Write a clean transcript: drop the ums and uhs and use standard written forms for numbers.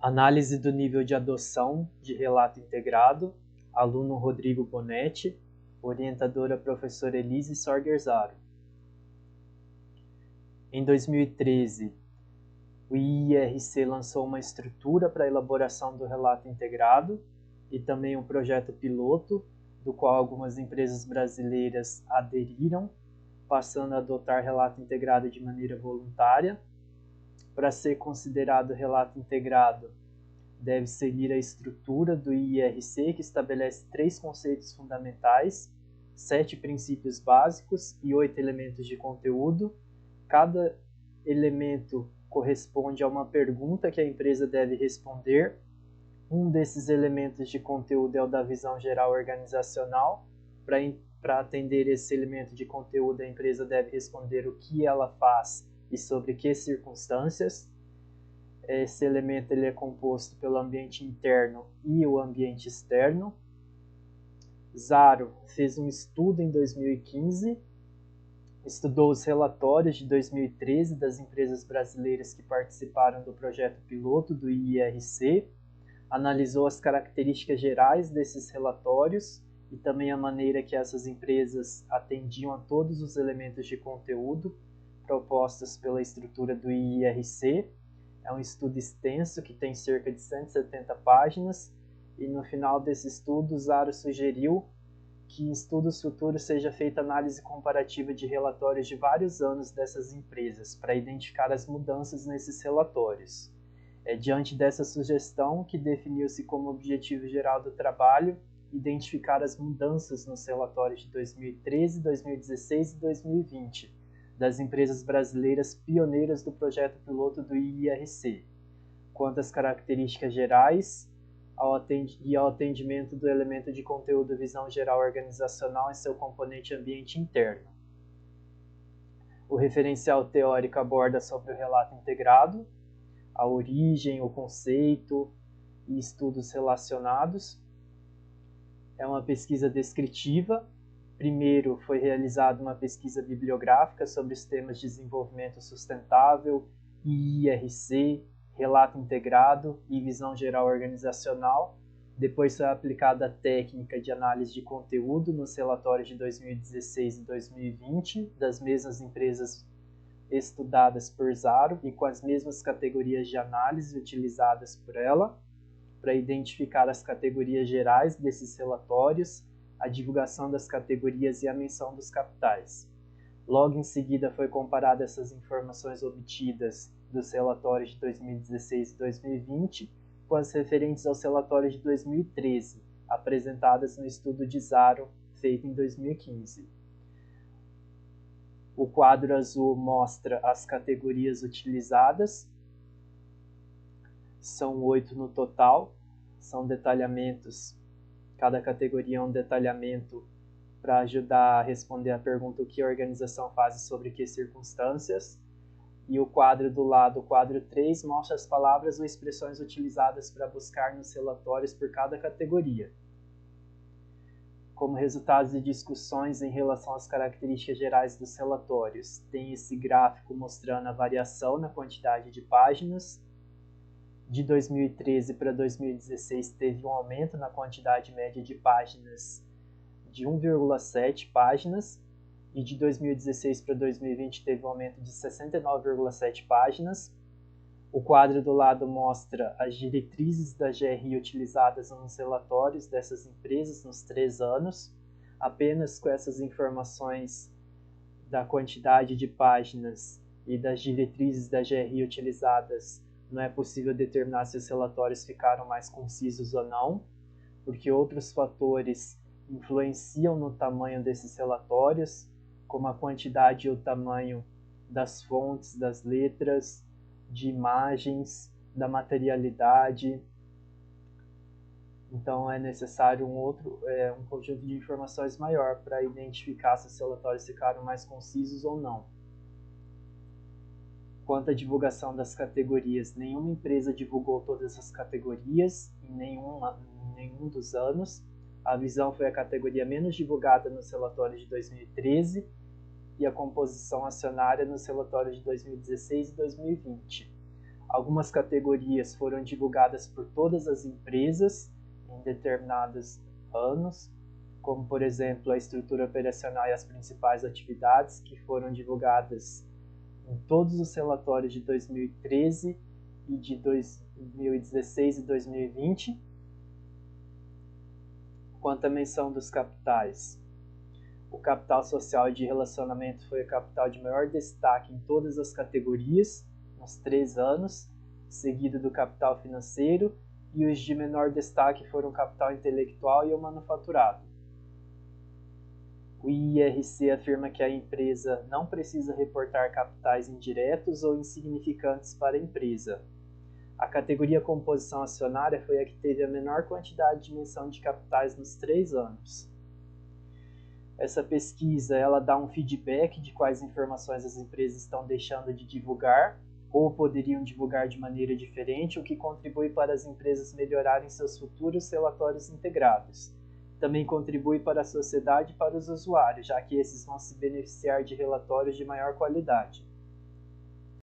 Análise do nível de adoção de relato integrado, aluno Rodrigo Bonetti, orientadora professora Elise Sorgerzaro. Em 2013, o IIRC lançou uma estrutura para a elaboração do relato integrado e também um projeto piloto, do qual algumas empresas brasileiras aderiram, passando a adotar relato integrado de maneira voluntária. Para ser considerado relato integrado, deve seguir a estrutura do IIRC, que estabelece 3 conceitos fundamentais, 7 princípios básicos e 8 elementos de conteúdo. Cada elemento corresponde a uma pergunta que a empresa deve responder. Um desses elementos de conteúdo é o da visão geral organizacional. Para atender esse elemento de conteúdo, a empresa deve responder o que ela faz e sobre que circunstâncias. Esse elemento ele é composto pelo ambiente interno e o ambiente externo. Zaro fez um estudo em 2015, estudou os relatórios de 2013 das empresas brasileiras que participaram do projeto piloto do IIRC, analisou as características gerais desses relatórios e também a maneira que essas empresas atendiam a todos os elementos de conteúdo propostos pela estrutura do IIRC. É um estudo extenso que tem cerca de 170 páginas e no final desse estudo, Zaro sugeriu que em estudos futuros seja feita análise comparativa de relatórios de vários anos dessas empresas para identificar as mudanças nesses relatórios. É diante dessa sugestão que definiu-se como objetivo geral do trabalho identificar as mudanças nos relatórios de 2013, 2016 e 2020 das empresas brasileiras pioneiras do projeto piloto do IIRC, quanto às características gerais e ao atendimento do elemento de conteúdo visão geral organizacional em seu componente ambiente interno. O referencial teórico aborda sobre o relato integrado, a origem, o conceito e estudos relacionados. É uma pesquisa descritiva. Primeiro foi realizada uma pesquisa bibliográfica sobre os temas de desenvolvimento sustentável, IIRC, relato integrado e visão geral organizacional. Depois foi aplicada a técnica de análise de conteúdo nos relatórios de 2016 e 2020 das mesmas empresas estudadas por Zaro e com as mesmas categorias de análise utilizadas por ela, para identificar as categorias gerais desses relatórios, a divulgação das categorias e a menção dos capitais. Logo em seguida foi comparada essas informações obtidas dos relatórios de 2016 e 2020 com as referentes aos relatórios de 2013, apresentadas no estudo de Zaro, feito em 2015. O quadro azul mostra as categorias utilizadas, são 8 no total, são detalhamentos, cada categoria é um detalhamento para ajudar a responder a pergunta o que a organização faz e sobre que circunstâncias. E o quadro do lado, o quadro 3, mostra as palavras ou expressões utilizadas para buscar nos relatórios por cada categoria. Como resultado de discussões em relação às características gerais dos relatórios, tem esse gráfico mostrando a variação na quantidade de páginas. De 2013 para 2016 teve um aumento na quantidade média de páginas de 1,7 páginas, e de 2016 para 2020 teve um aumento de 69,7 páginas. O quadro do lado mostra as diretrizes da GRI utilizadas nos relatórios dessas empresas nos 3 anos. Apenas com essas informações da quantidade de páginas e das diretrizes da GRI utilizadas, não é possível determinar se os relatórios ficaram mais concisos ou não, porque outros fatores influenciam no tamanho desses relatórios, como a quantidade e o tamanho das fontes, das letras, de imagens, da materialidade. Então é necessário um conjunto de informações maior para identificar se os relatórios ficaram mais concisos ou não. Quanto à divulgação das categorias, nenhuma empresa divulgou todas as categorias em nenhum dos anos. A visão foi a categoria menos divulgada nos relatórios de 2013 e a composição acionária nos relatórios de 2016 e 2020. Algumas categorias foram divulgadas por todas as empresas em determinados anos, como, por exemplo, a estrutura operacional e as principais atividades, que foram divulgadas em todos os relatórios de 2013 e de 2016 e 2020, quanto à menção dos capitais. O capital social e de relacionamento foi o capital de maior destaque em todas as categorias, nos 3 anos, seguido do capital financeiro, e os de menor destaque foram o capital intelectual e o manufaturado. O IRC afirma que a empresa não precisa reportar capitais indiretos ou insignificantes para a empresa. A categoria composição acionária foi a que teve a menor quantidade de menção de capitais nos 3 anos. Essa pesquisa ela dá um feedback de quais informações as empresas estão deixando de divulgar ou poderiam divulgar de maneira diferente, o que contribui para as empresas melhorarem seus futuros relatórios integrados. Também contribui para a sociedade e para os usuários, já que esses vão se beneficiar de relatórios de maior qualidade.